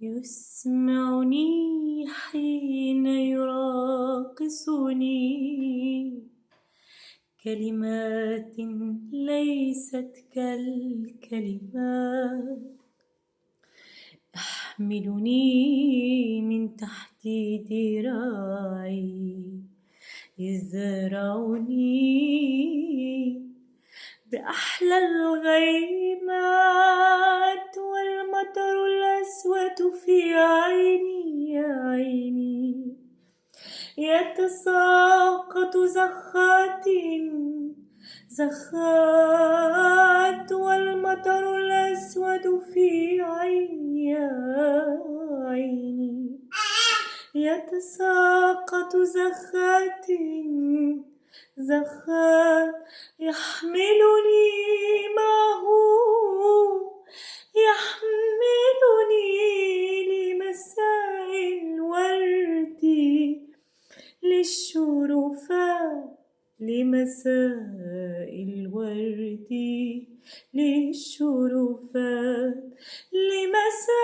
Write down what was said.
يسمعني حين يراقصني كلمات ليست كالكلمات، يحملني من تحت ذراعي، يزرعني بأحلى الغيمات والمطر الأسود في عيني، يا عيني يتساقط زخات زخات والمطر الأسود في عيني، يا عيني يتساقط زخات زخات، يحملني معه، يحملني لمساء الورد للشرفات، لمساء الورد للشرفات، لمساء